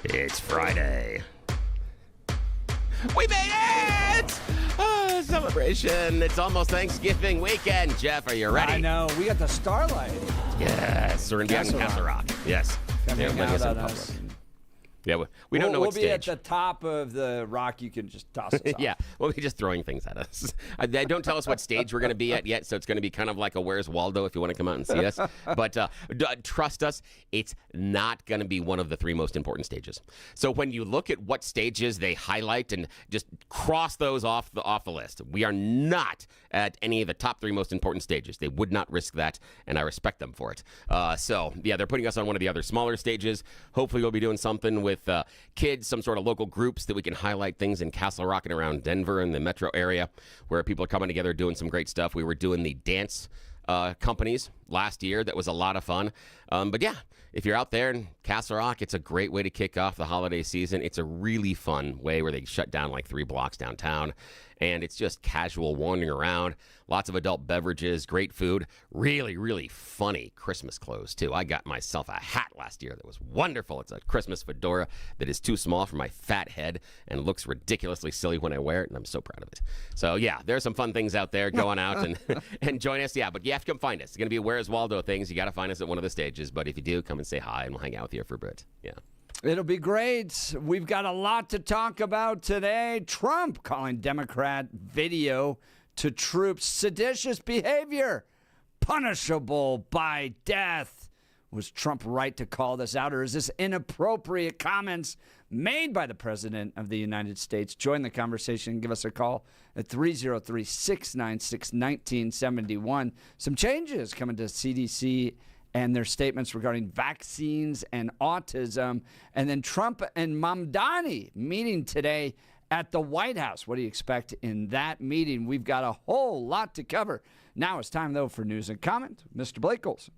It's Friday. We made it! Celebration. It's almost Thanksgiving weekend. Jeff, are you ready? I know. We got the starlight. Yes. We're going to be out in Castle Rock. Yes. They're letting us in public. Yeah, we don't know what stage. We'll be at stage. the top of the rock. You can just toss us off. Yeah, we'll be just throwing things at us. They don't tell us what stage we're going to be at yet, so it's going to be kind of like a Where's Waldo if you want to come out and see us. But trust us, it's not going to be one of the three most important stages. So when you look at what stages they highlight and just cross those off the list, we are not at any of the top three most important stages. They would not risk that, and I respect them for it. So, yeah, they're putting us on one of the other smaller stages. Hopefully we'll be doing something with kids, some sort of local groups that we can highlight things in Castle Rock and around Denver and the metro area where people are coming together doing some great stuff. We were doing the dance companies last year. That was a lot of fun. But yeah, if you're out there in Castle Rock, it's a great way to kick off the holiday season. It's a really fun way where they shut down like 3 blocks downtown. And it's just casual wandering around. Lots of adult beverages, great food, really, really funny Christmas clothes, too. I got myself a hat last year that was wonderful. It's a Christmas fedora that is too small for my fat head and looks ridiculously silly when I wear it, and I'm so proud of it. So, yeah, there's some fun things out there. Going out and join us. Yeah, but you have to come find us. It's going to be a Where's Waldo things. You got to find us at one of the stages. But if you do, come and say hi, and we'll hang out with you for a bit. Yeah. It'll be great. We've got a lot to talk about today. Trump calling Democrat video to troops seditious behavior, punishable by death. Was Trump right to call this out, or is this inappropriate comments made by the President of the United States? Join the conversation. Give us a call at 303-696-1971. Some changes coming to CDC and their statements regarding vaccines and autism. And then Trump and Mamdani meeting today at the White House. What do you expect in that meeting? We've got a whole lot to cover. Now it's time, though, for news and comment. Mr. Blake Olson.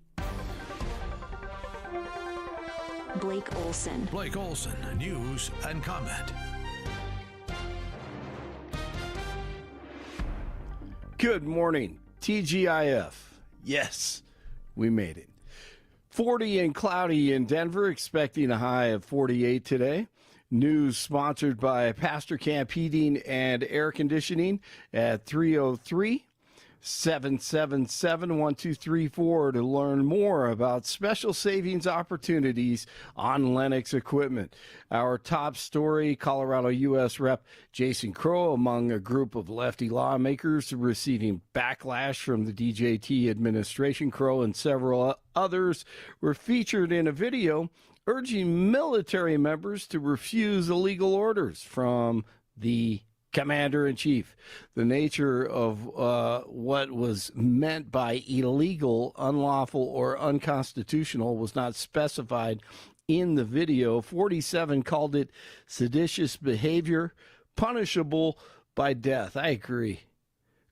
Blake Olson. Blake Olson, news and comment. Good morning, TGIF. Yes, we made it. 40 and cloudy in Denver, expecting a high of 48 today. News sponsored by Pastor Camp Heating and Air Conditioning at 303-777-1234 to learn more about special savings opportunities on Lennox equipment. Our top story, Colorado U.S. Rep. Jason Crow among a group of lefty lawmakers receiving backlash from the DJT administration. Crow and several others were featured in a video urging military members to refuse illegal orders from the Commander-in-Chief. The nature of what was meant by illegal, unlawful, or unconstitutional was not specified in the video. 47 called it seditious behavior, punishable by death. I agree.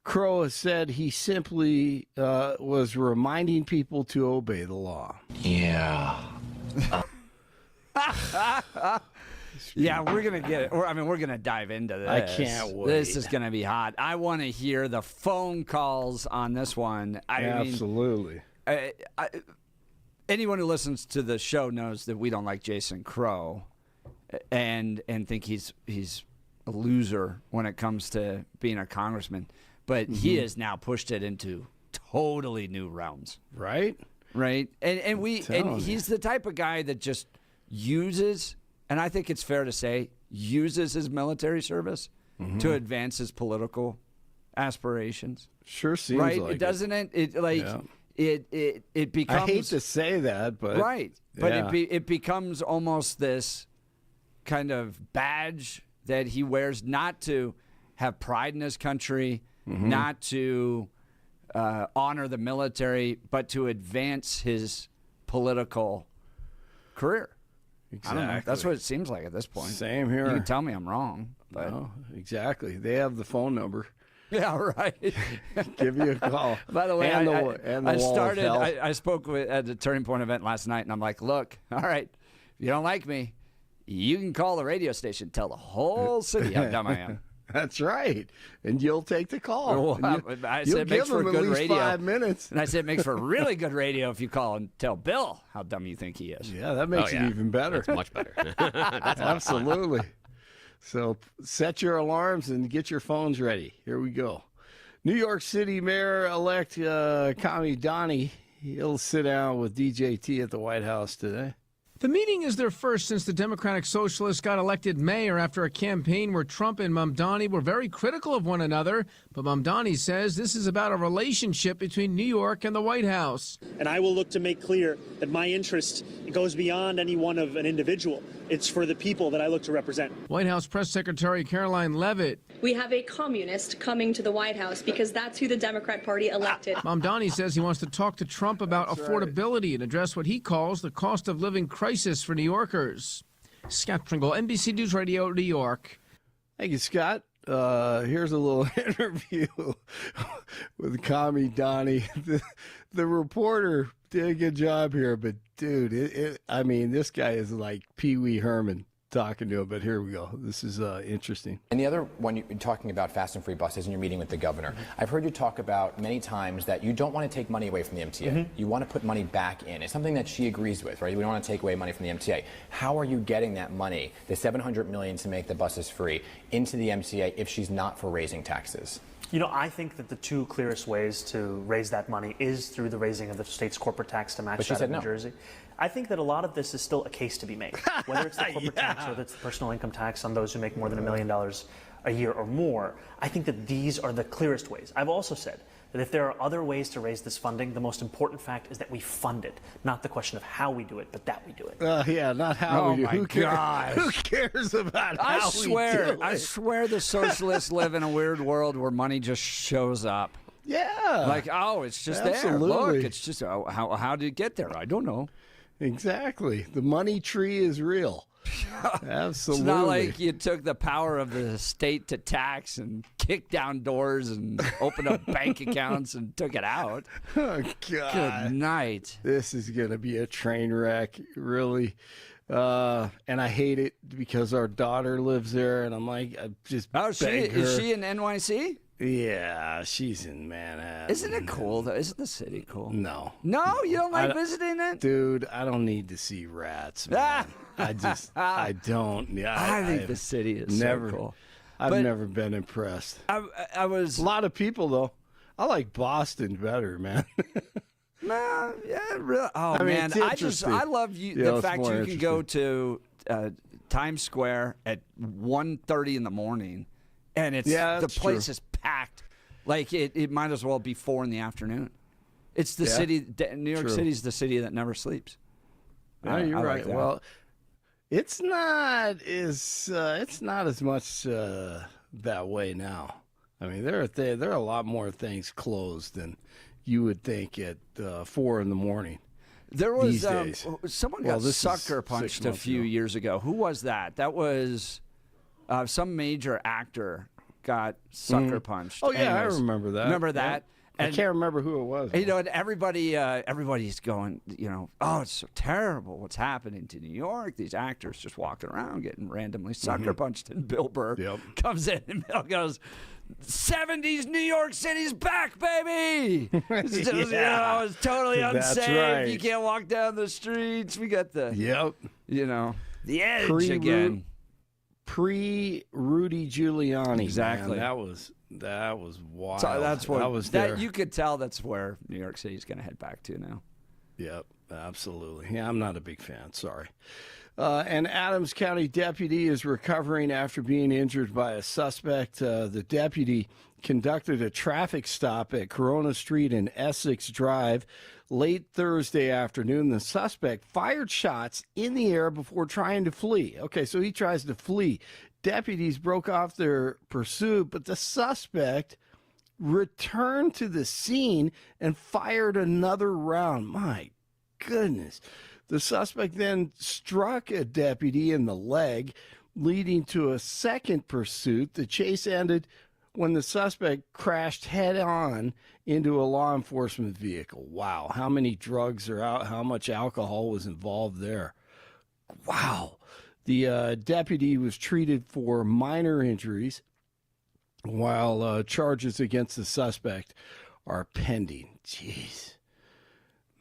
Crow has said he simply was reminding people to obey the law. Yeah. Yeah, we're going to get it. We're going to dive into this. I can't wait. This is going to be hot. I want to hear the phone calls on this one. Absolutely. Anyone who listens to the show knows that we don't like Jason Crow and think he's a loser when it comes to being a congressman. But he has now pushed it into totally new realms. Right? Right? And he's the type of guy that just uses, and I think it's fair to say, uses his military service to advance his political aspirations. Sure seems right? like it. Doesn't it? It becomes. I hate to say that, but right. But yeah. it becomes almost this kind of badge that he wears, not to have pride in his country, not to honor the military, but to advance his political career. Exactly. I don't know. That's what it seems like at this point. Same here. You can tell me I'm wrong. But. No, exactly. They have the phone number. Yeah, right. Give you a call. By the way, I spoke at the Turning Point event last night, and I'm like, look, all right, if you don't like me, you can call the radio station, tell the whole city how dumb I am. That's right. And you'll take the call. Well, I said it makes for at good least radio. 5 minutes. And I said it makes for really good radio if you call and tell Bill how dumb you think he is. Yeah, that makes it even better. That's much better. That's Absolutely. So set your alarms and get your phones ready. Here we go. New York City Mayor-elect Kami Donnie, he'll sit down with DJT at the White House today. The meeting is their first since the Democratic Socialists got elected mayor after a campaign where Trump and Mamdani were very critical of one another. But Mamdani says this is about a relationship between New York and the White House. And I will look to make clear that my interest goes beyond any one of an individual. It's for the people that I look to represent. White House Press Secretary Caroline Leavitt. We have a communist coming to the White House because that's who the Democrat Party elected. Mamdani says he wants to talk to Trump about affordability and address what he calls the cost of living crisis for New Yorkers. Scott Pringle, NBC News Radio, New York. Thank you, Scott. Here's a little interview with Kami Donnie. The reporter did a good job here, but dude, I mean, this guy is like Pee Wee Herman talking to him. But here we go. This is interesting. And the other one, you're talking about fast and free buses and you're meeting with the governor. I've heard you talk about many times that you don't want to take money away from the MTA. You want to put money back in. It's something that she agrees with, right? We don't want to take away money from the MTA. How are you getting that money, the $700 million to make the buses free, into the MTA if she's not for raising taxes? You know, I think that the two clearest ways to raise that money is through the raising of the state's corporate tax to match that of New Jersey. I think that a lot of this is still a case to be made, whether it's the corporate tax or it's the personal income tax on those who make more than $1 million a year or more. I think that these are the clearest ways. I've also said that if there are other ways to raise this funding, the most important fact is that we fund it, not the question of how we do it, but that we do it. Yeah, not how we do it. Who cares about how we do it? I swear the socialists live in a weird world where money just shows up. Yeah. Like, oh, it's just there. Look, it's just, how did it get there? I don't know. Exactly. The money tree is real. Absolutely. It's not like you took the power of the state to tax and kicked down doors and opened up bank accounts and took it out. Oh, God. Good night. This is going to be a train wreck, really. And I hate it because our daughter lives there, and I'm like, I just beg her. Is she in NYC? Yeah, she's in Manhattan. Isn't it cool, though? Isn't the city cool? No. No? You don't like visiting it? Dude, I don't need to see rats, man. I don't. Yeah, I think the city is so cool. I've never been impressed. I was... A lot of people, though. I like Boston better, man. No, yeah, really. Oh, I mean, man. I love the fact you can go to Times Square at 1:30 in the morning, and it's the place is packed. Like, it might as well be 4 in the afternoon. It's the city. New York City's the city that never sleeps. No, you're right. Like well, it's not as much that way now. I mean, there are a lot more things closed than you would think at 4 in the morning. There was these days. Someone got sucker punched a few years ago. Who was that? That was some major actor got sucker punched. Oh yeah, anyways, I remember that. Remember that? Yeah. I can't remember who it was. You know, and everybody's going, oh, it's so terrible what's happening to New York. These actors just walking around getting randomly sucker punched. And Bill Burr comes in and Bill goes, 70s New York City's back, baby. It's just, it's totally unsafe. Right. You can't walk down the streets. We got the, the edge again. Pre-Rudy Giuliani. Exactly. Man, that was wild. So that's what I was there. You could tell that's where New York City is going to head back to now. Yep, absolutely. Yeah, I'm not a big fan. Sorry. An Adams County deputy is recovering after being injured by a suspect. The deputy conducted a traffic stop at Corona Street and Essex Drive late Thursday afternoon. The suspect fired shots in the air before trying to flee. Okay, so he tries to flee. Deputies broke off their pursuit, but the suspect returned to the scene and fired another round. My goodness. The suspect then struck a deputy in the leg, leading to a second pursuit. The chase ended when the suspect crashed head-on into a law enforcement vehicle. Wow, how many drugs are out? How much alcohol was involved there? Wow. The deputy was treated for minor injuries. while charges against the suspect are pending. Jeez.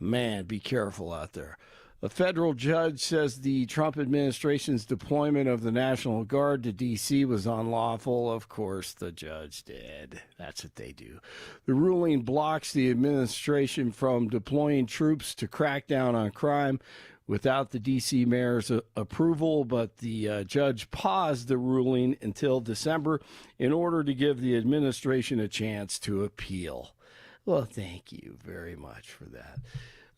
Man, be careful out there. A federal judge says the Trump administration's deployment of the National Guard to D.C. was unlawful. Of course, the judge did. That's what they do. The ruling blocks the administration from deploying troops to crack down on crime without the D.C. mayor's approval, but the judge paused the ruling until December in order to give the administration a chance to appeal. Well, thank you very much for that.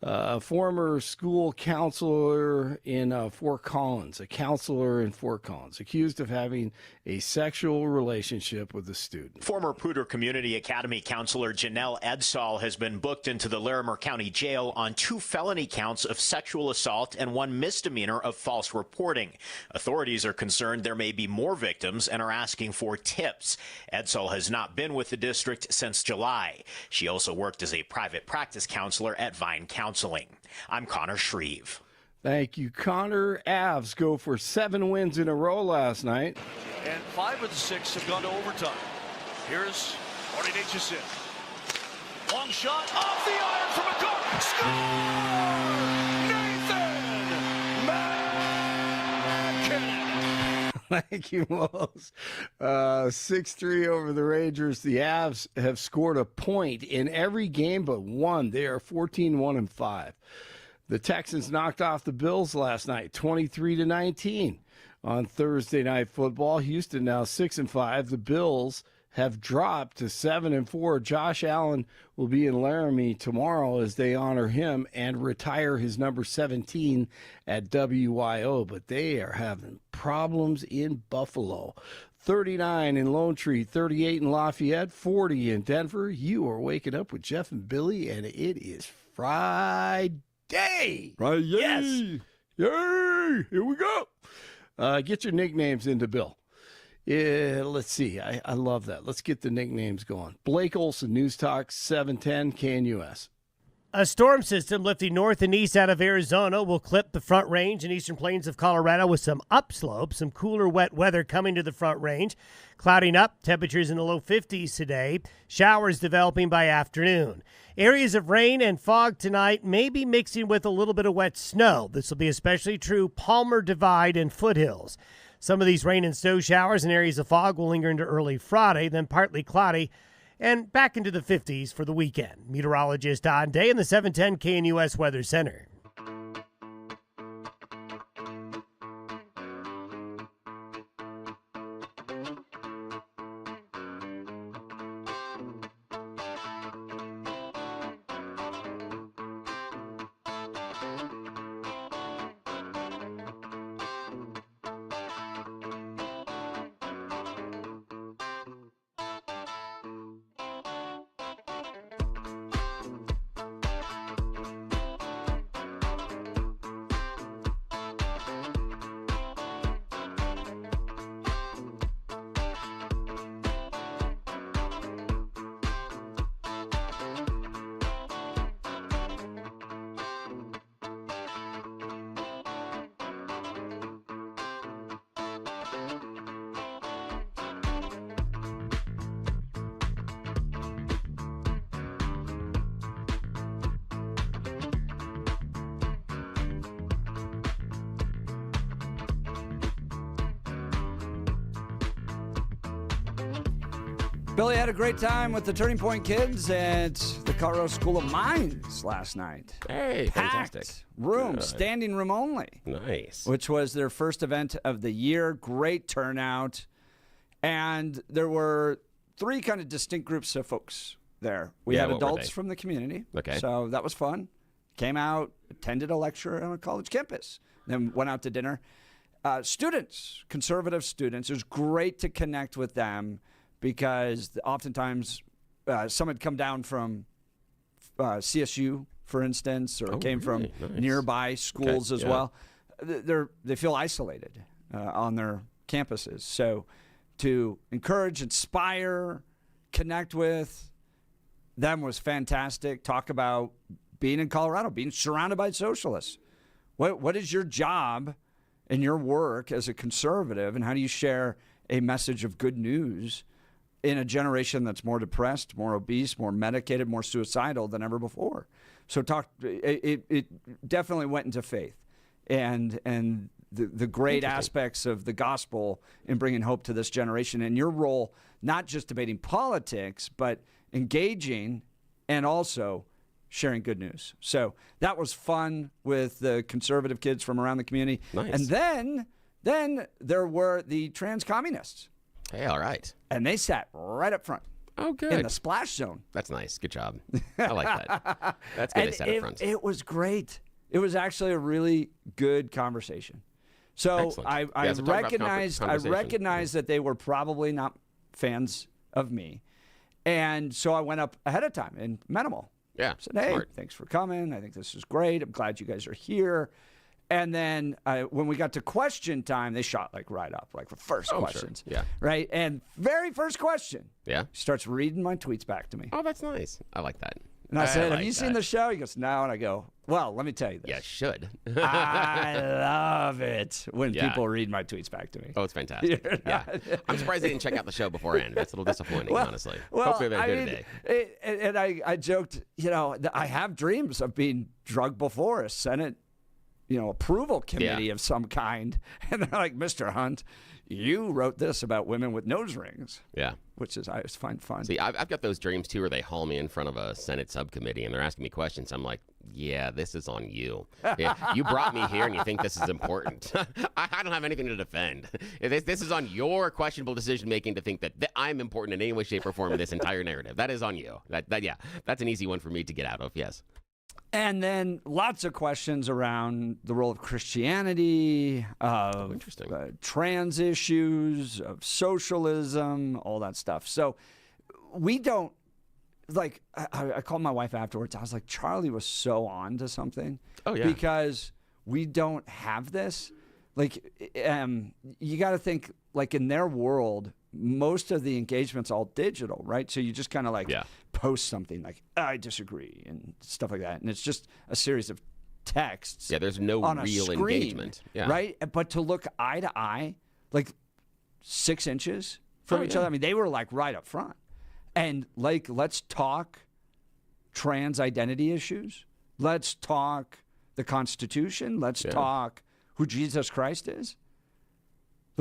A former school counselor in Fort Collins, accused of having a sexual relationship with a student. Former Poudre Community Academy counselor Janelle Edsall has been booked into the Larimer County Jail on 2 felony counts of sexual assault and 1 misdemeanor of false reporting. Authorities are concerned there may be more victims and are asking for tips. Edsall has not been with the district since July. She also worked as a private practice counselor at Vine Counseling. I'm Connor Shreve. Thank you, Connor. Avs go for 7 wins in a row last night. And 5 of the 6 have gone to overtime. Here's Marty Natchez. Long shot off the iron from McCarr. Score! Nathan McKinnon. Thank you, Moles. 6-3 over the Rangers. The Avs have scored a point in every game but one. They are 14-1-5. The Texans knocked off the Bills last night, 23-19. On Thursday Night Football, Houston now 6-5. The Bills have dropped to 7-4. Josh Allen will be in Laramie tomorrow as they honor him and retire his number 17 at WYO. But they are having problems in Buffalo. 39 in Lone Tree, 38 in Lafayette, 40 in Denver. You are waking up with Jeff and Billy, and it is Friday. Right, yes. Yay! Here we go. Get your nicknames into Bill. Let's see. I love that. Let's get the nicknames going. Blake Olson, News Talk 710 KNUS. A storm system lifting north and east out of Arizona will clip the Front Range and eastern plains of Colorado with some upslope, some cooler, wet weather coming to the Front Range. Clouding up, temperatures in the low 50s today. Showers developing by afternoon. Areas of rain and fog tonight may be mixing with a little bit of wet snow. This will be especially true Palmer Divide and foothills. Some of these rain and snow showers and areas of fog will linger into early Friday, then partly cloudy, and back into the 50s for the weekend. Meteorologist Don Day in the 710 KNUS Weather Center. Billy had a great time with the Turning Point kids at the Colorado School of Mines last night. Hey, Packed fantastic. room, Good. standing room only. Nice. Which was their first event of the year. Great turnout. And there were 3 kind of distinct groups of folks there. We had what were adults they? from the community. Okay. So that was fun. Came out, attended a lecture on a college campus, then went out to dinner. Students, conservative students, it was great to connect with them because oftentimes some had come down from CSU, for instance, or came from nearby schools as well. They feel isolated on their campuses. So to encourage, inspire, connect with them was fantastic. Talk about being in Colorado, being surrounded by socialists. What is your job and your work as a conservative, and how do you share a message of good news in a generation that's more depressed, more obese, more medicated, more suicidal than ever before. So it definitely went into faith and the great aspects of the gospel in bringing hope to this generation, and your role, not just debating politics, but engaging and also sharing good news. So that was fun with the conservative kids from around the community. Nice. And then there were the trans communists. Hey, all right. And they sat right up front. Oh, good. In the splash zone. That's nice. Good job. I like that. That's good. They sat up front. It was great. It was actually a really good conversation. So I recognized that they were probably not fans of me. And so I went up ahead of time and met them all. Yeah. Said, hey, thanks for coming. I think this is great. I'm glad you guys are here. And then when we got to question time, they shot right up, the first questions. Sure. Yeah. Right. And very first question. Yeah. He starts reading my tweets back to me. Oh, that's nice. I like that. And I said, have you seen the show? He goes, no. And I go, well, let me tell you this. Yeah, should. I love it when people read my tweets back to me. Oh, it's fantastic. Yeah. I'm surprised they didn't check out the show beforehand. That's a little disappointing, honestly. Hopefully they're good today. And I joked, I have dreams of being drugged before a Senate approval committee of some kind. And they're like, Mr. Hunt, you wrote this about women with nose rings. Yeah. Which I always find fun. See, I've got those dreams, too, where they haul me in front of a Senate subcommittee and they're asking me questions. I'm like, yeah, this is on you. You brought me here and you think this is important. I don't have anything to defend. This is on your questionable decision-making to think that I'm important in any way, shape, or form in this entire narrative. That is on you. That's an easy one for me to get out of, yes. And then lots of questions around the role of Christianity, of trans issues, of socialism, all that stuff. So we don't, I called my wife afterwards. I was like, Charlie was so on to something. Oh, yeah. Because we don't have this. You got to think, in their world, most of the engagement's all digital, right? So you just kind of post something I disagree and stuff like that. And it's just a series of texts. Yeah, there's no real screen, engagement. Yeah. Right? But to look eye to eye, 6 inches from each other, I mean, they were right up front. And let's talk trans identity issues. Let's talk the Constitution. Let's talk who Jesus Christ is.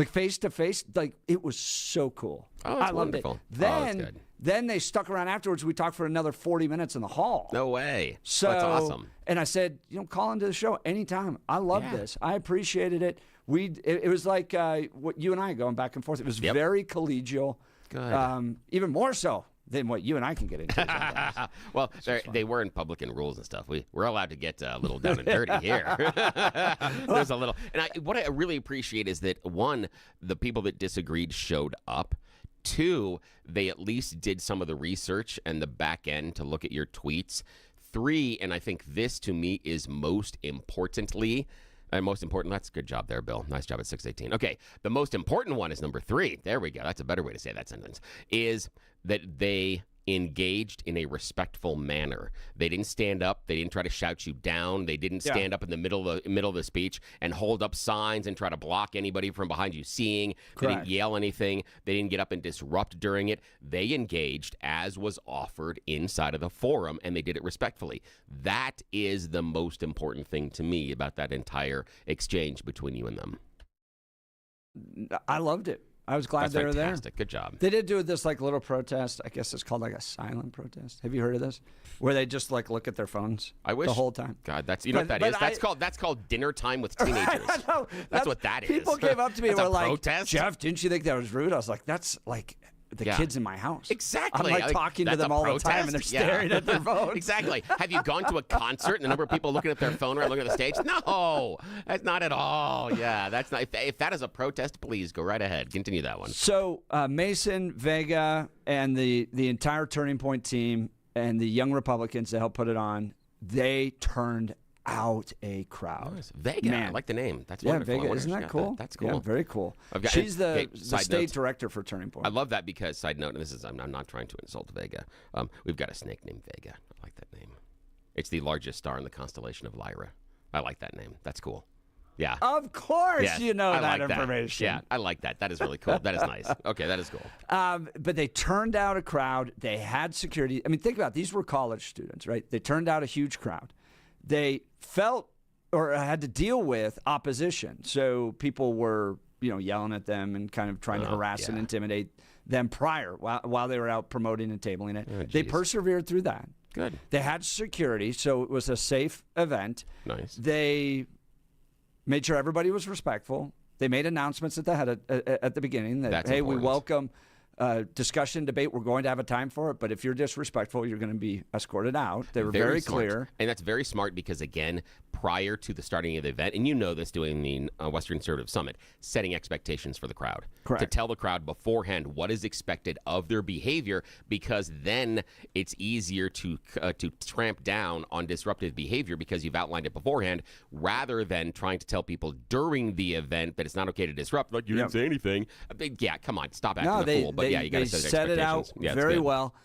Face to face, it was so cool. Oh, that's I loved wonderful. it. Then they stuck around afterwards. We talked for another 40 minutes in the hall. No way. So that's awesome. And I said, call into the show anytime. I love this. I appreciated it. It was like what you and I going back and forth. It was very collegial. Good. Even more so than what you and I can get into. Well, they were in publican rules and stuff. We're allowed to get a little down and dirty here. There's a little. And what I really appreciate is that, one, the people that disagreed showed up. 2, they at least did some of the research and the back end to look at your tweets. 3, and I think this to me is most importantly, that's a good job there, Bill. Nice job at 618. Okay, the most important one is number 3. There we go. That's a better way to say that sentence. Is that they engaged in a respectful manner. They didn't stand up. They didn't try to shout you down. They didn't stand up in the middle of the speech and hold up signs and try to block anybody from behind you seeing. They didn't yell anything. They didn't get up and disrupt during it. They engaged as was offered inside of the forum, and they did it respectfully. That is the most important thing to me about that entire exchange between you and them. I loved it. I was glad they were there. Fantastic. Good job. They did do this little protest. I guess it's called a silent protest. Have you heard of this? Where they just look at their phones the whole time. God, that's what that is. That's called dinner time with teenagers. That's what that is. People came up to me and were like, protest? Jeff, didn't you think that was rude? I was like, that's the kids in my house. Exactly. I'm talking to them all the time and they're staring at their phones. Exactly. Have you gone to a concert and the number of people looking at their phone or looking at the stage? No, that's not at all. Yeah, that's not. If that is a protest, please go right ahead. Continue that one. So Mason, Vega, and the entire Turning Point team and the young Republicans that helped put it on, they turned out a crowd. Nice. Vega, I like the name. That's wonderful. Vega, isn't that cool? That's cool. Yeah, very cool. She's the state director for Turning Point. I love that because, side note, and I'm not trying to insult Vega. We've got a snake named Vega. I like that name. It's the largest star in the constellation of Lyra. I like that name. That's cool. Yeah. Of course Yes, you know I that like information. Yeah, I like that. That is really cool. That is nice. Okay, that is cool. But they turned out a crowd. They had security. I mean, think about it. These were college students, right? They turned out a huge crowd. They felt or had to deal with opposition. So people were, yelling at them and kind of trying to harass and intimidate them prior while they were out promoting and tabling it. They persevered through that. Good. They had security, so it was a safe event. Nice. They made sure everybody was respectful. They made announcements at the beginning that, That's hey, important. we welcome discussion, debate. We're going to have a time for it, but if you're disrespectful, you're going to be escorted out. They were very smart. clear. And that's very smart because, again, prior to the starting of the event, and you know this doing the Western Conservative Summit, setting expectations for the crowd. Correct. To tell the crowd beforehand what is expected of their behavior, because then it's easier to tramp down on disruptive behavior because you've outlined it beforehand, rather than trying to tell people during the event that it's not okay to disrupt. Like, you didn't say anything. Yeah, come on, stop acting a fool. But yeah, you got to set it out very well.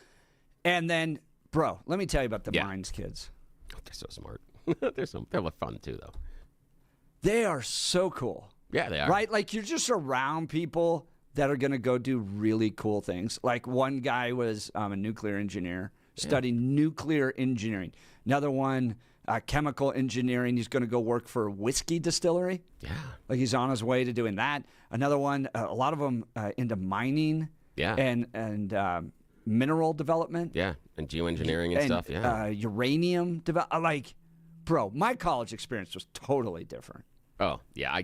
And then, bro, let me tell you about the Yeah. Mines kids. They're so smart. They're fun too, though. They are so cool. Yeah, they are. Right? Like, you're just around people that are going to go do really cool things. Like, one guy was a nuclear engineer, studying nuclear engineering. Another one, chemical engineering. He's going to go work for a whiskey distillery. Yeah. Like, he's on his way to doing that. Another one, a lot of them into mining. Yeah. And mineral development. Yeah, and geoengineering and stuff. Yeah. Uranium like, bro, my college experience was totally different. Oh yeah,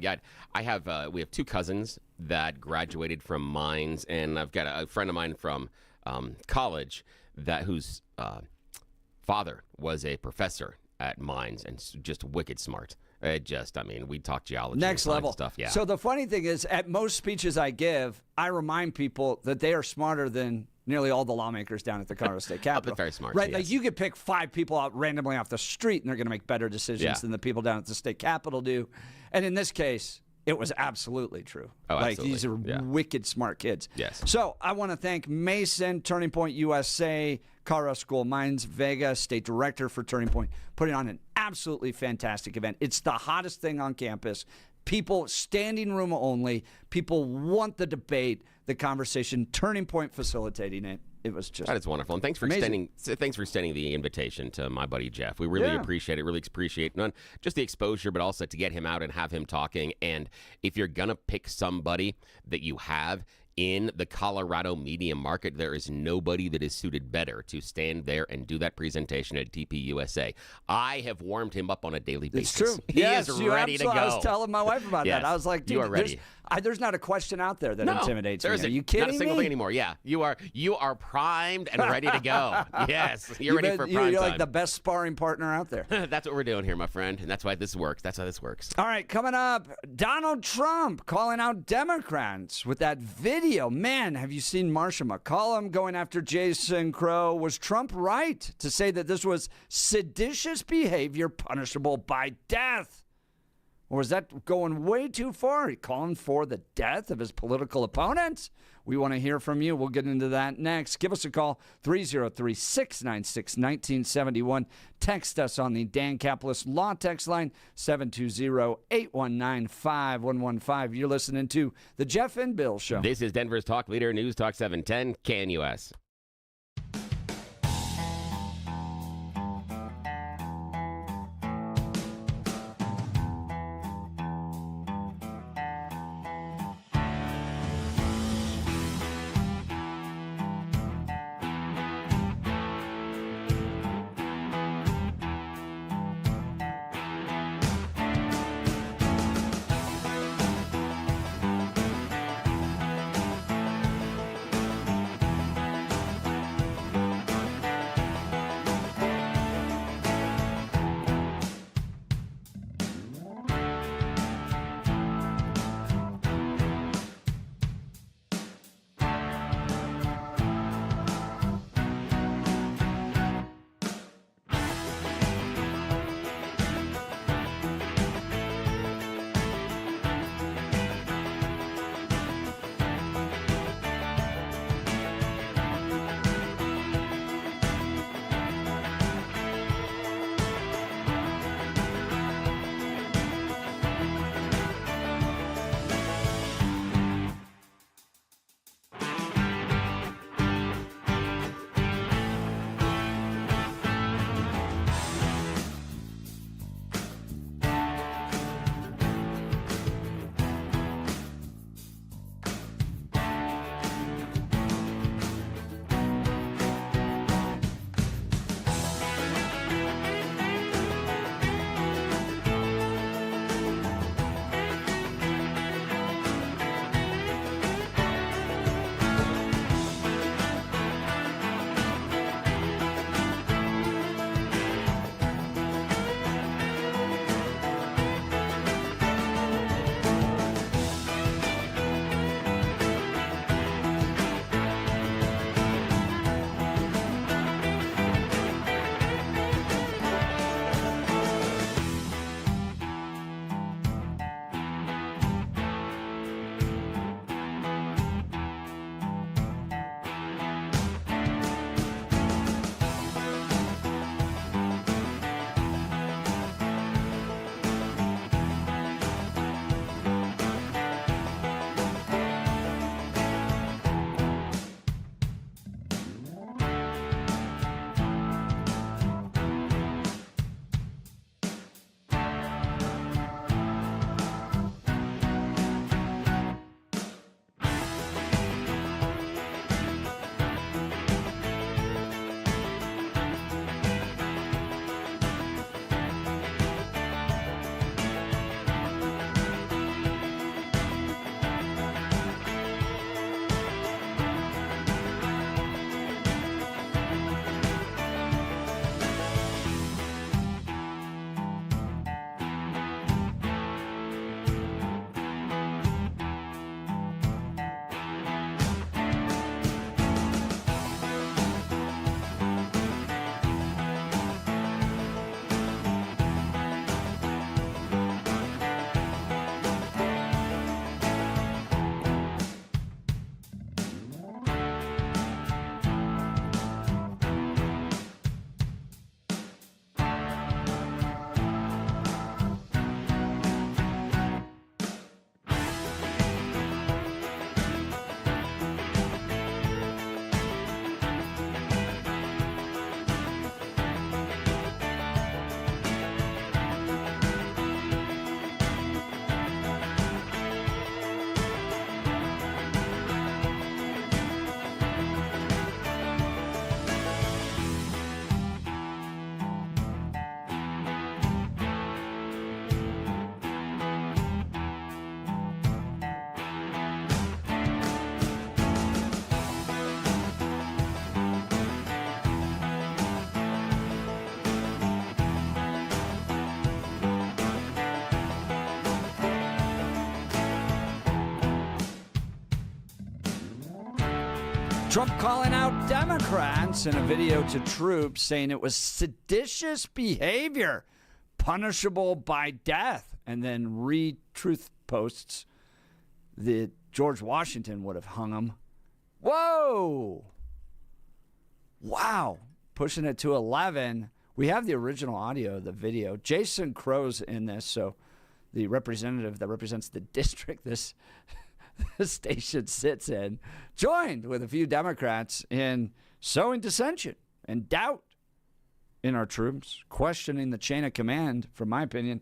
we have two cousins that graduated from mines, and I've got a friend of mine from college whose father was a professor at mines and just wicked smart. We talk geology. Next and level stuff. Yeah. So the funny thing is, at most speeches I give, I remind people that they are smarter than nearly all the lawmakers down at the Colorado State Capitol. Very smart. Right? Yes. Like, you could pick 5 people out randomly off the street, and they're going to make better decisions than the people down at the state capitol do. And in this case, it was absolutely true. Oh, like, absolutely. these are wicked smart kids. Yes. So I want to thank Mason, Turning Point USA, Colorado School of Mines, Vega, State Director for Turning Point, putting on an absolutely fantastic event. It's the hottest thing on campus. People, standing room only. People want the debate, the conversation. Turning Point facilitating it. It was just that is wonderful, and thanks for extending the invitation to my buddy Jeff. We really appreciate it. Really appreciate not just the exposure, but also to get him out and have him talking. And if you're gonna pick somebody that you have in the Colorado media market, there is nobody that is suited better to stand there and do that presentation at TPUSA. I have warmed him up on a daily basis. It's true. He is ready to go. I was telling my wife about that. I was like, dude, you are ready. There's not a question out there that intimidates me. Are you kidding me? Not a single thing anymore. Yeah, you are primed and ready to go. Yes, you're ready for prime time. You're like the best sparring partner out there. That's what we're doing here, my friend, and that's why this works. That's how this works. All right, coming up, Donald Trump calling out Democrats with that video. Man, have you seen Marsha McCollum going after Jason Crow? Was Trump right to say that this was seditious behavior punishable by death? Or is that going way too far? Are you calling for the death of his political opponents? We want to hear from you. We'll get into that next. Give us a call, 303-696-1971. Text us on the Dan Caplis Law Text line, 720-819-5115. You're listening to The Jeff and Bill Show. This is Denver's Talk Leader, News Talk 710, KNUS. Trump calling out Democrats in a video to troops, saying it was seditious behavior, punishable by death, and then retruth posts that George Washington would have hung him. Whoa! Wow. Pushing it to 11. We have the original audio of the video. Jason Crow's in this, so the representative that represents the district this station sits in, joined with a few Democrats in sowing dissension and doubt in our troops, questioning the chain of command, from my opinion.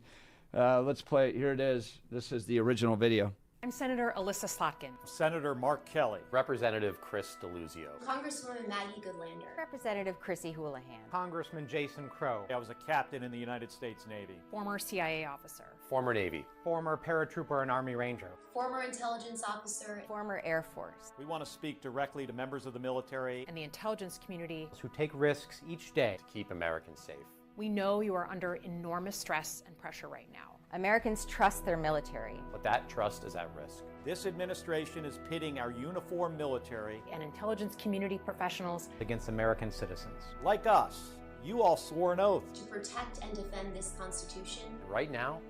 Let's play it. Here it is. This is the original video. I'm Senator Alyssa Slotkin. Senator Mark Kelly. Representative Chris DeLuzio. Congresswoman Maggie Goodlander. Representative Chrissy Houlihan. Congressman Jason Crow. I was a captain in the United States Navy. Former CIA officer. Former Navy. Former paratrooper and Army Ranger. Former intelligence officer. Former Air Force. We want to speak directly to members of the military and the intelligence community who take risks each day to keep Americans safe. We know you are under enormous stress and pressure right now. Americans trust their military. But that trust is at risk. This administration is pitting our uniformed military and intelligence community professionals against American citizens. Like us. You all swore an oath to protect and defend this Constitution. Right now,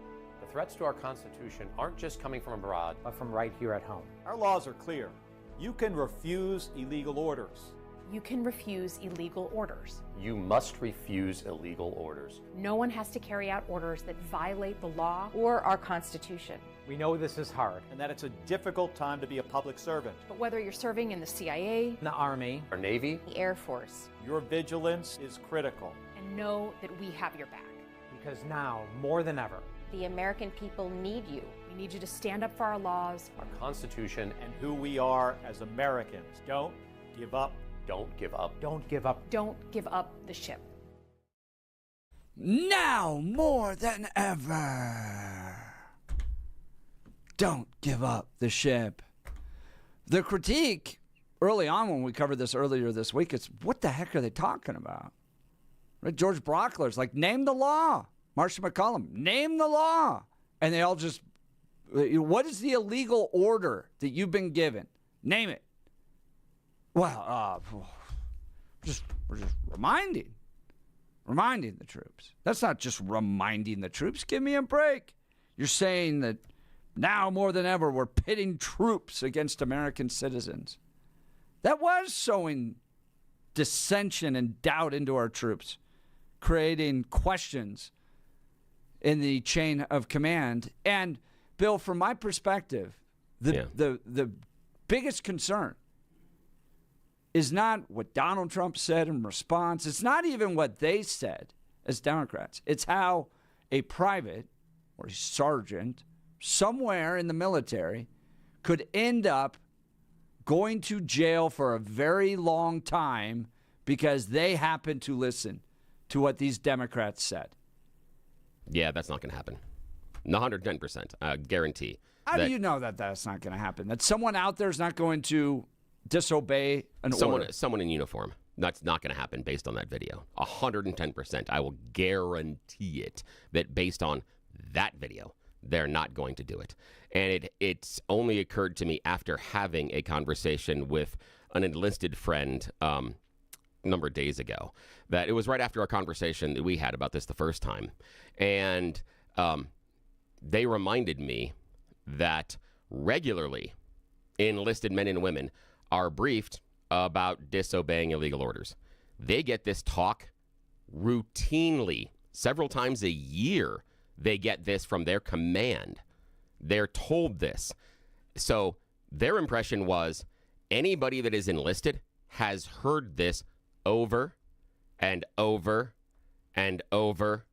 the threats to our Constitution aren't just coming from abroad, but from right here at home. Our laws are clear. You can refuse illegal orders. You can refuse illegal orders. You must refuse illegal orders. No one has to carry out orders that violate the law or our Constitution. We know this is hard and that it's a difficult time to be a public servant. But whether you're serving in the CIA, the Army, or Navy, the Air Force, your vigilance is critical. And know that we have your back. Because now, more than ever, the American people need you. We need you to stand up for our laws, our Constitution, and who we are as Americans. Don't give up. Don't give up. Don't give up. Don't give up the ship. Now more than ever. Don't give up the ship. The critique early on when we covered this earlier this week, it's what the heck are they talking about? Right? George Brockler's like, name the law. Marcia McCollum, name the law. And they all just, what is the illegal order that you've been given? Name it. Well, we're just reminding the troops. That's not just reminding the troops. Give me a break. You're saying that now more than ever we're pitting troops against American citizens. That was sowing dissension and doubt into our troops, creating questions in the chain of command. And Bill, from my perspective, the biggest concern is not what Donald Trump said in response. It's not even what they said as Democrats. It's how a private or a sergeant somewhere in the military could end up going to jail for a very long time because they happened to listen to what these Democrats said. Yeah, that's not going to happen. 110%. Guarantee. How do you know that that's not going to happen? That someone out there is not going to disobey an order? Someone in uniform. That's not going to happen based on that video. 110%. I will guarantee it that based on that video, they're not going to do it. And it's only occurred to me after having a conversation with an enlisted friend a number of days ago that it was right after our conversation that we had about this the first time. And they reminded me that regularly enlisted men and women are briefed about disobeying illegal orders. They get this talk routinely, several times a year. They get this from their command. They're told this. So their impression was anybody that is enlisted has heard this over and over and over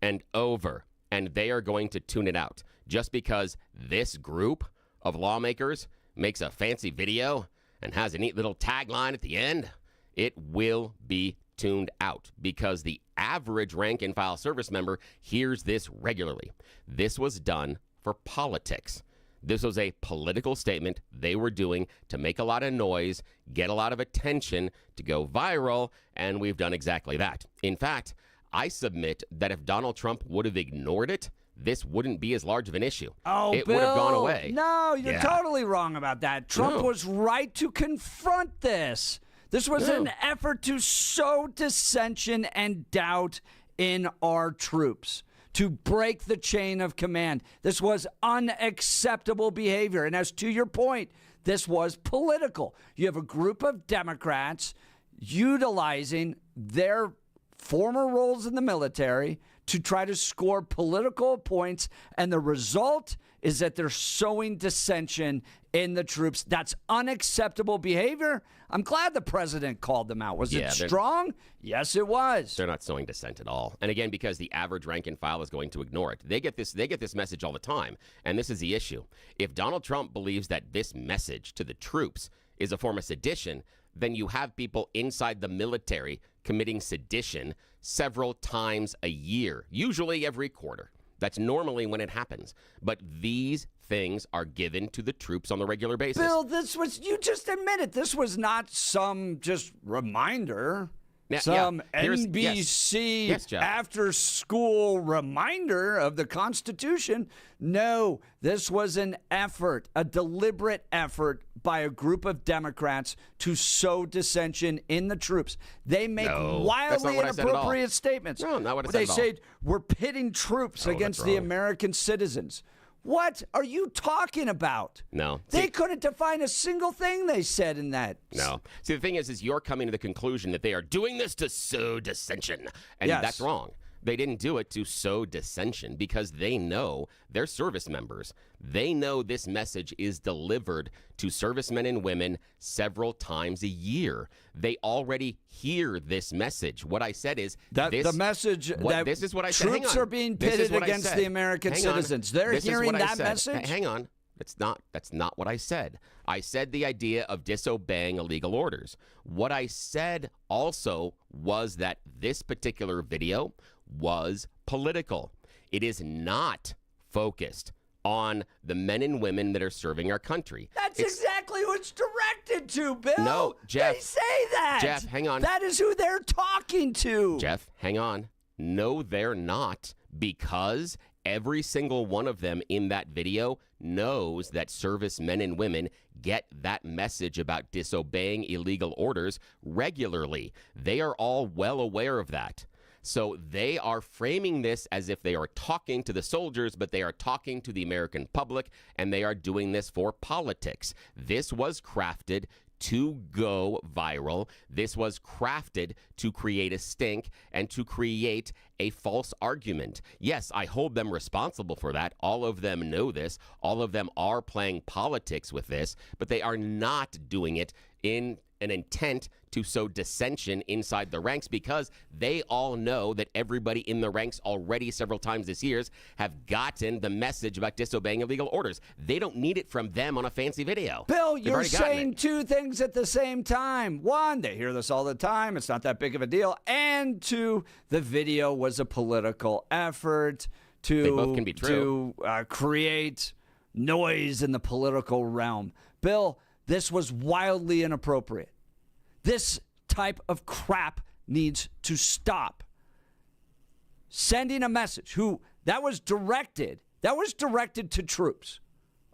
and over, and they are going to tune it out. Just because this group of lawmakers makes a fancy video and has a neat little tagline at the end, it will be tuned out because the average rank and file service member hears this regularly. This was done for politics. This was a political statement they were doing to make a lot of noise, get a lot of attention, to go viral, and we've done exactly that. In fact, I submit that if Donald Trump would have ignored it, this wouldn't be as large of an issue. Oh, it Bill, would have gone away. No, you're Yeah. totally wrong about that. Trump No. was right to confront this. This was an effort to sow dissension and doubt in our troops, to break the chain of command. This was unacceptable behavior. And as to your point, this was political. You have a group of Democrats utilizing their former roles in the military to try to score political points, and the result is that they're sowing dissension in the troops. That's unacceptable behavior. I'm glad the president called them out. Was it strong? Yes, it was. They're not sowing dissent at all. And again, because the average rank and file is going to ignore it. They get this message all the time, and this is the issue. If Donald Trump believes that this message to the troops is a form of sedition, then you have people inside the military committing sedition several times a year, usually every quarter. That's normally when it happens. But these things are given to the troops on the regular basis. Bill, you just admitted this was not some just reminder. Now, Some here's- NBC Yes, Jeff. after-school reminder of the Constitution. No, this was an effort, a deliberate effort by a group of Democrats to sow dissension in the troops. They make No, that's not wildly what I said at all. inappropriate statements. No, not what I said They at all. say we're pitting troops Oh, against that's the wrong. American citizens. What are you talking about? No. They couldn't define a single thing they said in that. No. See, the thing is you're coming to the conclusion that they are doing this to sow dissension. And Yes. that's wrong. They didn't do it to sow dissension because they know they're service members. They know this message is delivered to servicemen and women several times a year. They already hear this message. What I said is that this, the message that this is what I said. Hang troops on. are being This is pitted what I against said. the American Hang on. citizens. They're This is hearing what I that said. message? Hang on. That's not what I said. I said the idea of disobeying illegal orders. What I said also was that this particular video was political. It is not focused on the men and women that are serving our country. That's exactly who it's directed to, Bill. No, Jeff. They say that. Jeff, hang on. That is who they're talking to. Jeff, hang on. No, they're not, because every single one of them in that video knows that servicemen and women get that message about disobeying illegal orders regularly. They are all well aware of that. So they are framing this as if they are talking to the soldiers, but they are talking to the American public, and they are doing this for politics. This was crafted to go viral. This was crafted to create a stink and to create a false argument. Yes, I hold them responsible for that. All of them know this. All of them are playing politics with this, but they are not doing it in an intent to sow dissension inside the ranks, because they all know that everybody in the ranks already several times this year have gotten the message about disobeying illegal orders. They don't need it from them on a fancy video. Bill, They've you're already gotten saying it. two things at the same time. One, they hear this all the time. It's not that big of a deal. And two, the video was a political effort to, They both can be true. to create noise in the political realm. Bill, this was wildly inappropriate. This type of crap needs to stop. Sending a message that was directed to troops,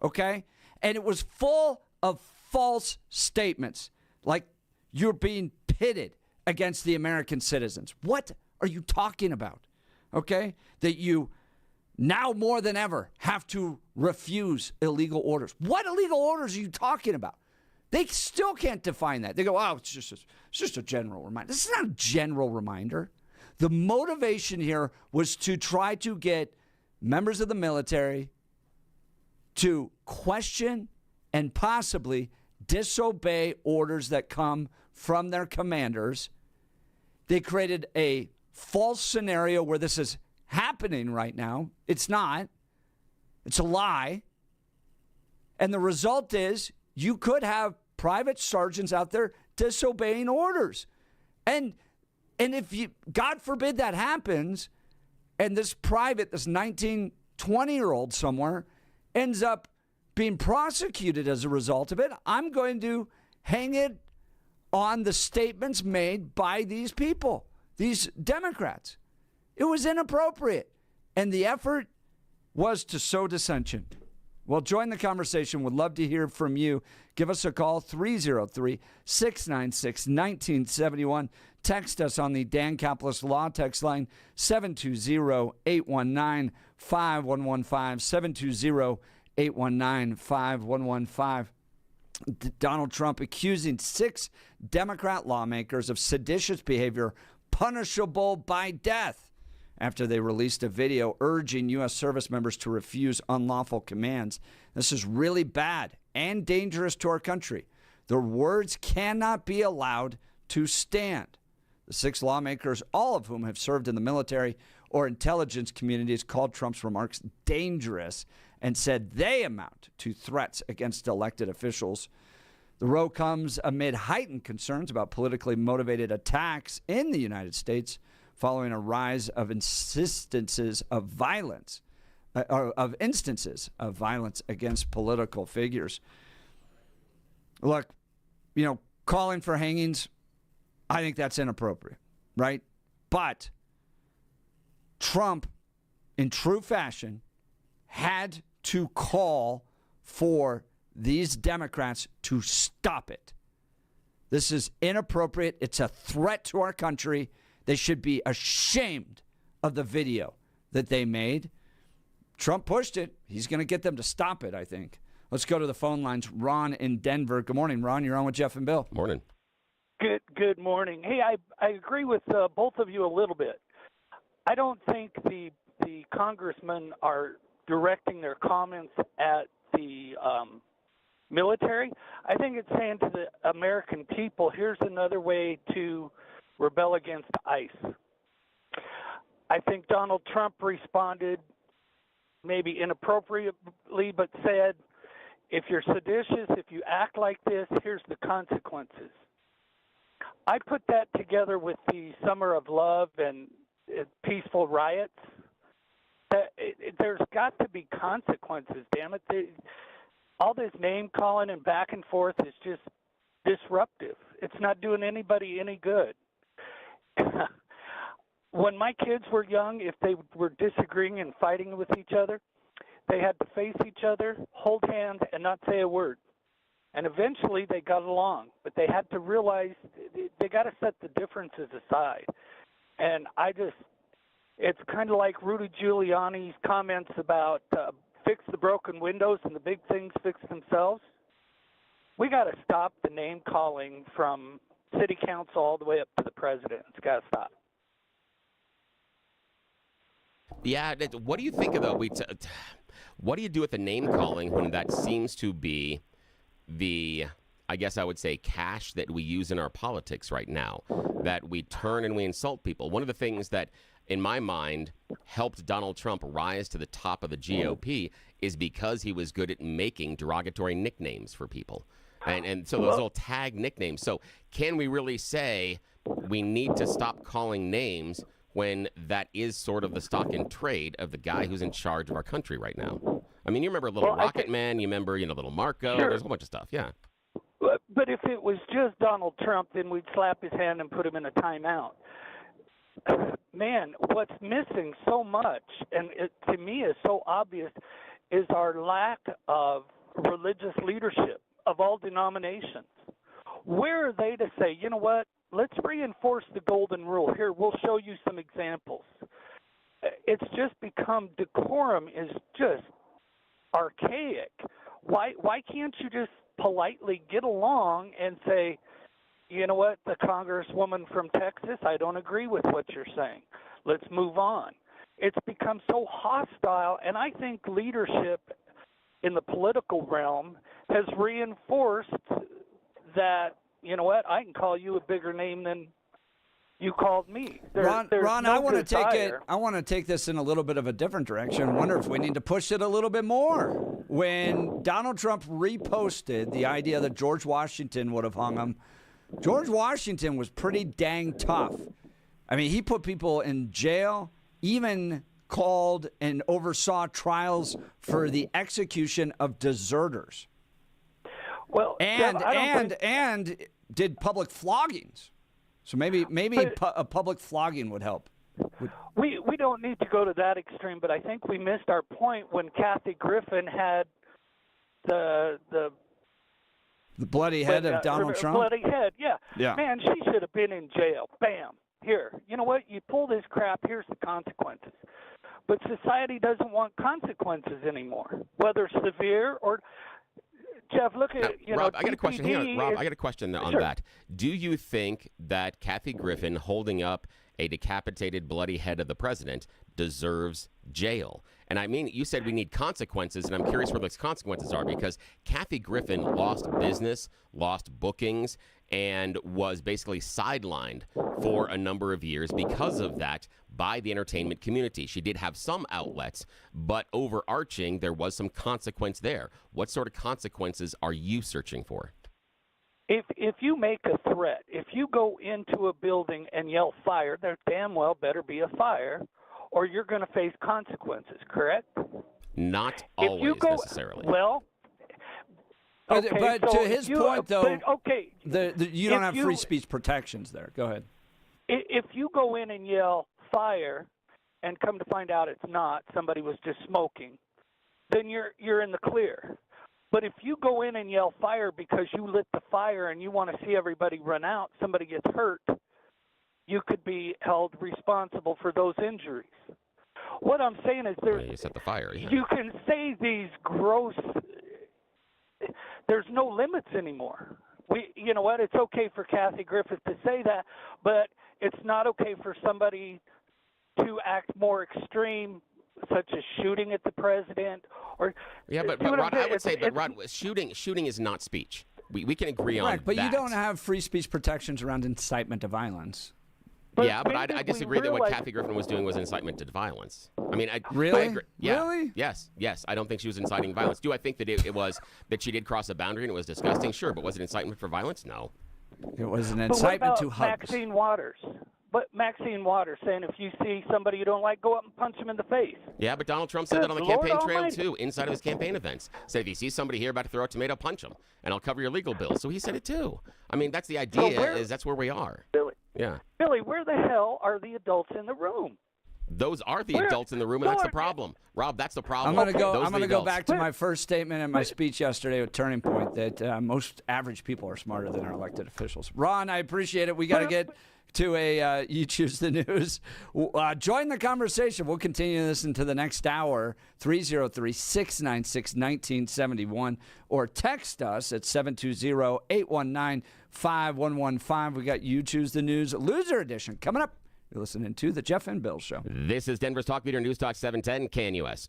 okay? And it was full of false statements, like you're being pitted against the American citizens. What are you talking about, okay? That you now more than ever have to refuse illegal orders. What illegal orders are you talking about? They still can't define that. They go, oh, it's just a general reminder. This is not a general reminder. The motivation here was to try to get members of the military to question and possibly disobey orders that come from their commanders. They created a false scenario where this is happening right now. It's not. It's a lie. And the result is you could have private sergeants out there disobeying orders. And if you, God forbid that happens, and this private, this 19, 20-year-old somewhere ends up being prosecuted as a result of it, I'm going to hang it on the statements made by these people, these Democrats. It was inappropriate. And the effort was to sow dissension. Well, join the conversation. Would love to hear from you. Give us a call, 303-696-1971. Text us on the Dan Caplis Law text line, 720-819-5115, 720-819-5115. Donald Trump accusing 6 Democrat lawmakers of seditious behavior punishable by death after they released a video urging U.S. service members to refuse unlawful commands. This is really bad and dangerous to our country. Their words cannot be allowed to stand. The 6 lawmakers, all of whom have served in the military or intelligence communities, called Trump's remarks dangerous and said they amount to threats against elected officials. The row comes amid heightened concerns about politically motivated attacks in the United States following a rise of instances of violence against political figures. Look, calling for hangings, I think that's inappropriate, right? But Trump, in true fashion, had to call for these Democrats to stop it. This is inappropriate. It's a threat to our country. They should be ashamed of the video that they made. Trump pushed it. He's going to get them to stop it, I think. Let's go to the phone lines. Ron in Denver. Good morning, Ron. You're on with Jeff and Bill. Morning. Good morning. Hey, I agree with both of you a little bit. I don't think the congressmen are directing their comments at the military. I think it's saying to the American people, here's another way to rebel against ICE. I think Donald Trump responded maybe inappropriately, but said, if you're seditious, if you act like this, here's the consequences. I put that together with the Summer of Love and peaceful riots. There's got to be consequences, damn it. All this name-calling and back and forth is just disruptive. It's not doing anybody any good. When my kids were young, if they were disagreeing and fighting with each other, they had to face each other, hold hands, and not say a word. And eventually they got along, but they had to realize they got to set the differences aside. And it's kind of like Rudy Giuliani's comments about fix the broken windows and the big things fix themselves. We got to stop the name calling from city council all the way up to the president. It's got to stop. Yeah, what do you think of what do you do with the name calling when that seems to be the, I guess I would say, cash that we use in our politics right now, that we turn and we insult people? One of the things that, in my mind, helped Donald Trump rise to the top of the GOP is because he was good at making derogatory nicknames for people. And so those little tag nicknames. So can we really say we need to stop calling names when that is sort of the stock in trade of the guy who's in charge of our country right now? I mean, you remember Little Rocket Man, you remember, Little Marco, Sure. There's a whole bunch of stuff, yeah. But if it was just Donald Trump, then we'd slap his hand and put him in a timeout. Man, what's missing so much, and it, to me is so obvious, is our lack of religious leadership of all denominations. Where are they to say, you know what, let's reinforce the golden rule. Here, we'll show you some examples. It's just become, decorum is just archaic. Why can't you just politely get along and say, you know what, the congresswoman from Texas, I don't agree with what you're saying. Let's move on. It's become so hostile, and I think leadership in the political realm has reinforced that, you know what, I can call you a bigger name than you called me. Ron, no I want to take it. desire. I want to take this in a little bit of a different direction. I wonder if we need to push it a little bit more. When Donald Trump reposted the idea that George Washington would have hung him, George Washington was pretty dang tough. I mean, he put people in jail, even called and oversaw trials for the execution of deserters. Well, and did public floggings. So maybe a public flogging would help. We don't need to go to that extreme, but I think we missed our point when Kathy Griffin had the bloody head of Donald Trump? Bloody head, yeah. Yeah. Man, she should have been in jail. Bam. Here. You know what? You pull this crap, here's the consequences. But society doesn't want consequences anymore, whether severe or... Jeff, look at, Rob, I got a question. Hang on, Rob, I got a question on Sure. that. Do you think that Kathy Griffin holding up a decapitated, bloody head of the president deserves jail? And I mean, you said we need consequences, and I'm curious where those consequences are, because Kathy Griffin lost business, lost bookings, and was basically sidelined for a number of years because of that by the entertainment community. She did have some outlets, but overarching, there was some consequence there. What sort of consequences are you searching for? If you make a threat, if you go into a building and yell fire, there damn well better be a fire, or you're going to face consequences, correct? Not always necessarily. Well, but, okay, but so to his you, point, though, but, okay, you don't have free speech protections there. Go ahead. If you go in and yell fire and come to find out it's not, somebody was just smoking, then you're in the clear. But if you go in and yell fire because you lit the fire and you want to see everybody run out, somebody gets hurt, you could be held responsible for those injuries. What I'm saying is You set the fire. Yeah. you can say these gross, there's no limits anymore. You know what, it's okay for Kathy Griffith to say that, but it's not okay for somebody to act more extreme, such as shooting at the president. Or but Rod, I would say, shooting is not speech. We can agree on Right, but that. you don't have free speech protections around incitement to violence. But I disagree that what Kathy Griffin was doing was incitement to violence. I mean, Really? I agree. Yeah. Really? Yes. I don't think she was inciting violence. Do I think that it was that she did cross a boundary and it was disgusting? Sure, but was it incitement for violence? No. It was an But what incitement about to hugs. Maxine Waters? But Maxine Waters saying if you see somebody you don't like, go up and punch them in the face. Yeah, but Donald Trump said that on the Good Lord campaign trail, Almighty. too, inside of his campaign events. Said if you see somebody here about to throw a tomato, punch him, and I'll cover your legal bills. So he said it, too. I mean, that's the idea, is that's where we are. Billy, Yeah. Billy, where the hell are the adults in the room? Those are the adults in the room, and that's the problem. Rob, that's the problem. I'm Those going are to the go adults. back to my first statement in my speech yesterday with Turning Point that most average people are smarter than our elected officials. Ron, I appreciate it. We got to get to a You Choose the News. Join the conversation. We'll continue this into the next hour, 303-696-1971, or text us at 720-819-5115. We got You Choose the News Loser Edition coming up. You're listening to The Jeff and Bill Show. This is Denver's Talk Leader, News Talk 710, KNUS.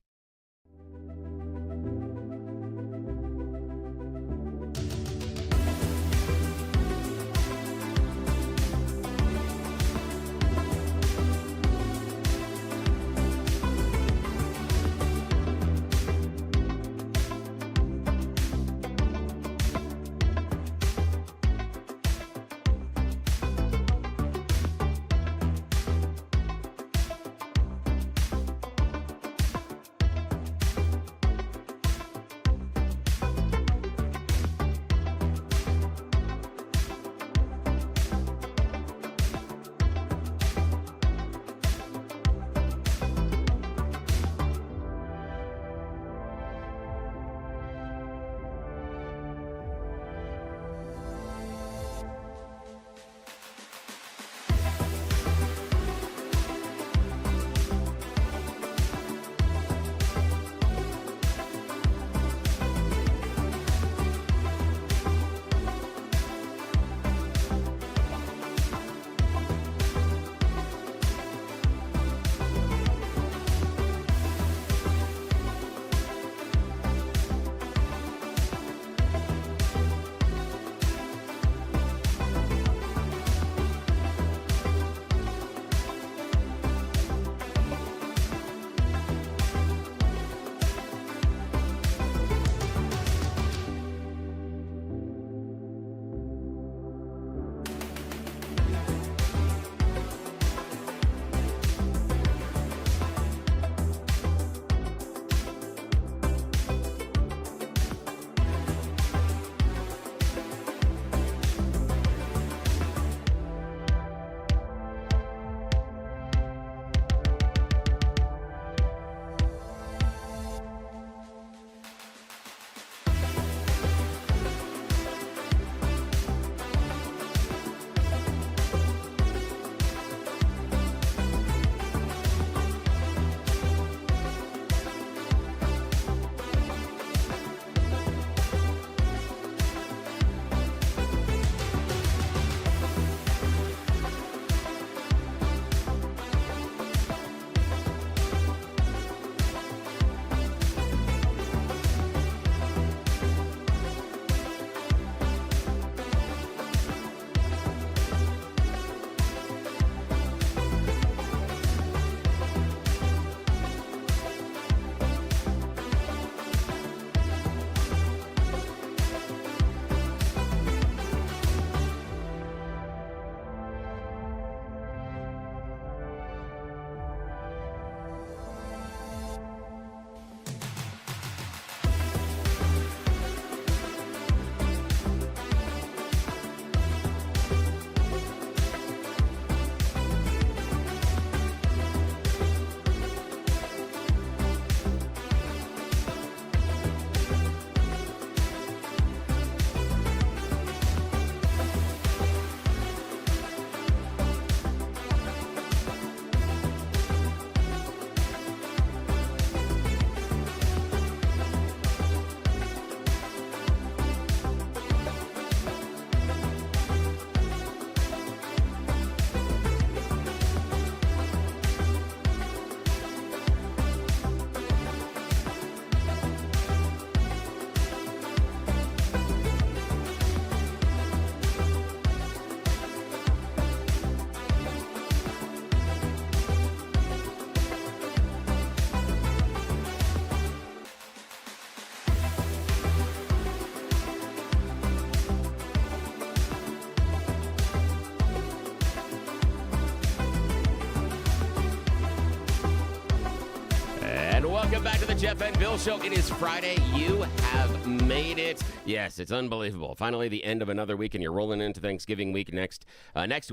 Welcome back to the Jeff and Bill Show. It is Friday. You have made it. Yes, it's unbelievable. Finally, the end of another week, and you're rolling into Thanksgiving week next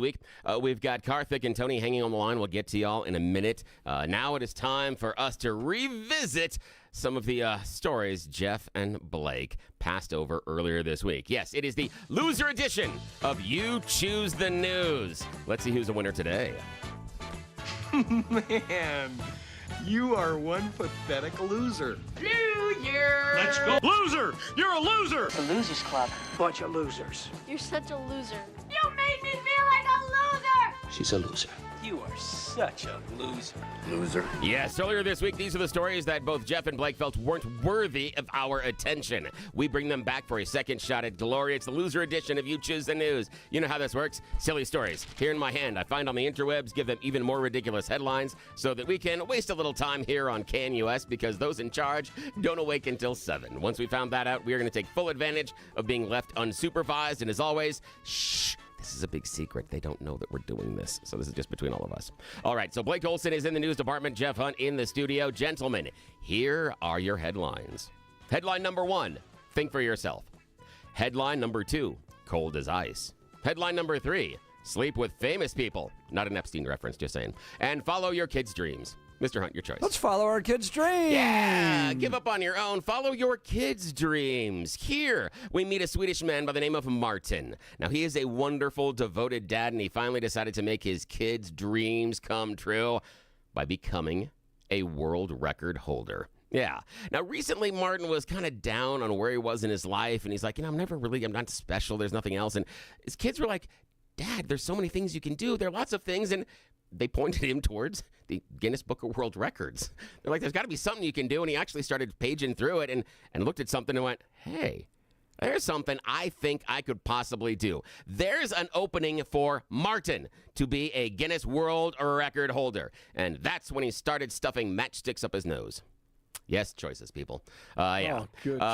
week. We've got Karthik and Tony hanging on the line. We'll get to y'all in a minute. Now it is time for us to revisit some of the stories Jeff and Blake passed over earlier this week. Yes, it is the loser edition of You Choose the News. Let's see who's the winner today. Man, you are one pathetic loser. Loser! Let's go. Loser! You're a loser! The Losers Club. Bunch of losers. You're such a loser. You made me feel like a loser! She's a loser. You are such a loser. Loser. Yes, earlier this week, these are the stories that both Jeff and Blake felt weren't worthy of our attention. We bring them back for a second shot at glory. It's the loser edition of You Choose the News. You know how this works. Silly stories. Here in my hand, I find on the interwebs, give them even more ridiculous headlines so that we can waste a little time here on CanUS because those in charge don't awake until 7. Once we found that out, we are going to take full advantage of being left unsupervised. And as always, shh. This is a big secret. They don't know that we're doing this. So this is just between all of us. All right, so Blake Olson is in the news department. Jeff Hunt in the studio. Gentlemen, here are your headlines. Headline number 1, think for yourself. Headline number 2, cold as ice. Headline number 3, sleep with famous people. Not an Epstein reference, just saying. And follow your kids' dreams. Mr. Hunt, your choice. Let's follow our kids' dreams. Yeah, give up on your own. Follow your kids' dreams. Here, we meet a Swedish man by the name of Martin. Now, he is a wonderful, devoted dad, and he finally decided to make his kids' dreams come true by becoming a world record holder. Yeah. Now, recently, Martin was kind of down on where he was in his life, and he's like, I'm not special. There's nothing else. And his kids were like, Dad, there's so many things you can do. There are lots of things, and they pointed him towards the Guinness Book of World Records. They're like, there's got to be something you can do. And he actually started paging through it and looked at something and went, hey, there's something I think I could possibly do. There's an opening for Martin to be a Guinness World Record holder. And that's when he started stuffing matchsticks up his nose. Yes, choices, people. Yeah.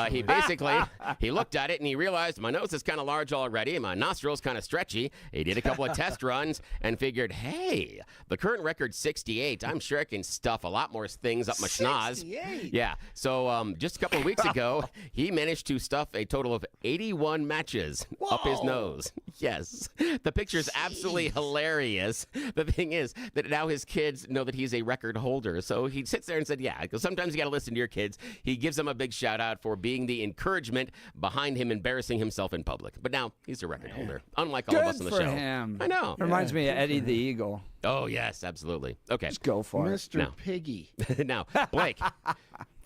He basically, he looked at it and he realized my nose is kind of large already and my nostrils kind of stretchy. He did a couple of test runs and figured, hey, the current record's 68. I'm sure I can stuff a lot more things up my schnoz. 68? Yeah. So just a couple of weeks ago, he managed to stuff a total of 81 matches up his nose. Yes. The picture is absolutely hilarious. The thing is that now his kids know that he's a record holder. So he sits there and said, yeah, because sometimes you got to listen to your kids. He gives them a big shout out for being the encouragement behind him embarrassing himself in public. But now he's a record holder, unlike all of us on the show. Good for him. I know. Reminds me of Eddie the Eagle. Oh, yes, absolutely. Okay. Just go for Mr. it. Now. Piggy. Now, Blake,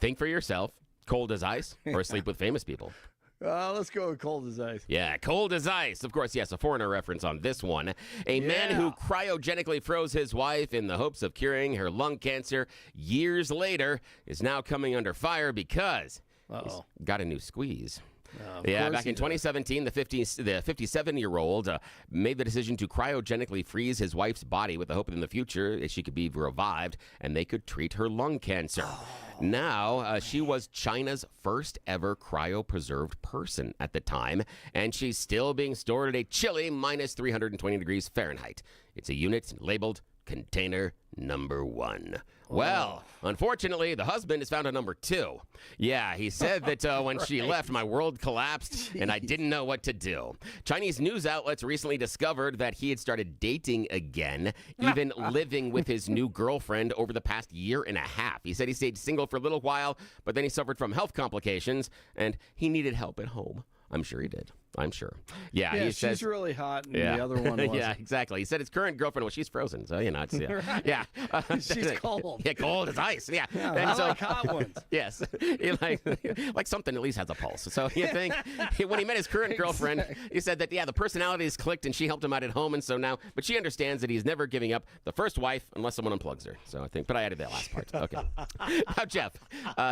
think for yourself, cold as ice or sleep with famous people? Let's go with cold as ice. Yeah, cold as ice. Of course, yes, a foreigner reference on this one. A man who cryogenically froze his wife in the hopes of curing her lung cancer years later is now coming under fire because he's got a new squeeze. Yeah, back in 2017, the 57-year-old made the decision to cryogenically freeze his wife's body with the hope that in the future she could be revived and they could treat her lung cancer. Now, she was China's first ever cryopreserved person at the time, and she's still being stored at a chilly minus 320 degrees Fahrenheit. It's a unit labeled Container Number 1. Well, unfortunately, the husband has found a number 2. Yeah, he said that when she left, my world collapsed and I didn't know what to do. Chinese news outlets recently discovered that he had started dating again, even living with his new girlfriend over the past year and a half. He said he stayed single for a little while, but then he suffered from health complications and he needed help at home. I'm sure he did. I'm sure. Yeah, he says, she's really hot, and the other one wasn't. Yeah, exactly. He said his current girlfriend, well, she's frozen, so, it's, Right. yeah. She's cold. Yeah, cold as ice. Yeah. Yeah, And I so, like hot ones. Yes. He like something at least has a pulse. So you think, when he met his current girlfriend, he said that, the personalities clicked and she helped him out at home, and so now, but she understands that he's never giving up the first wife unless someone unplugs her. So I think, but I added that last part. Okay. Now, Jeff,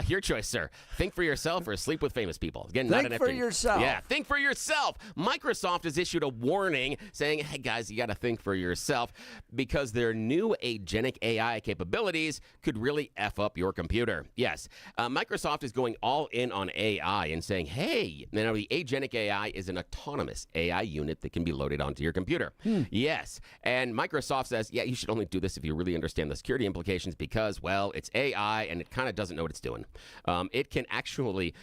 your choice, sir. Think for yourself or sleep with famous people. Again, not an Think for FT. yourself. Yeah, think for yourself. yourself. Microsoft has issued a warning saying, hey, guys, you got to think for yourself because their new agentic AI capabilities could really F up your computer. Yes, Microsoft is going all in on AI and saying, hey, now the agentic AI is an autonomous AI unit that can be loaded onto your computer. Yes, and Microsoft says, yeah, you should only do this if you really understand the security implications because, well, it's AI and it kind of doesn't know what it's doing. It can actually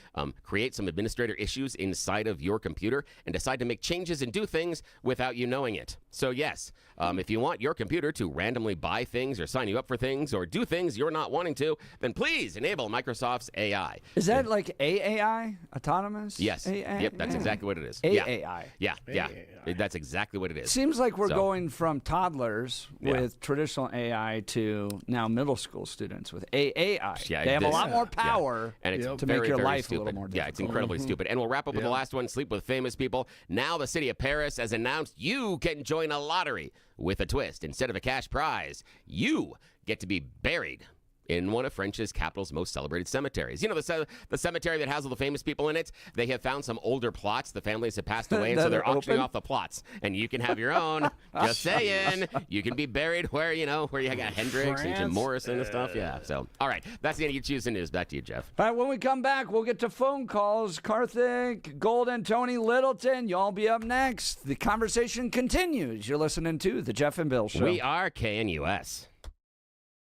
create some administrator issues inside of your computer and decide to make changes and do things without you knowing it. So yes, if you want your computer to randomly buy things or sign you up for things or do things you're not wanting to, then please enable Microsoft's AI. Is that like AAI? Autonomous? Yes. Yep, that's exactly what it is. AAI. Yeah. That's exactly what it is. Seems like we're going from toddlers with traditional AI to now middle school students with AAI. Yeah, they have a lot more power and it's to very, make your very life stupid. a little more difficult. Yeah, it's incredibly stupid. And we'll wrap up with the last one, sleep with famous people. Now the city of Paris has announced you can join a lottery with a twist. Instead of a cash prize, you get to be buried in one of French's capital's most celebrated cemeteries. You know, the cemetery that has all the famous people in it? They have found some older plots. The families have passed away, and so they're auctioning off the plots. And you can have your own. Just saying. You can be buried where you got Hendrix and Jim Morrison and stuff. Yeah. So, all right. That's the end of You Choose the News. Back to you, Jeff. All right, when we come back, we'll get to phone calls. Karthik, Golden, Tony, Littleton, y'all be up next. The conversation continues. You're listening to The Jeff and Bill Show. We are KNUS.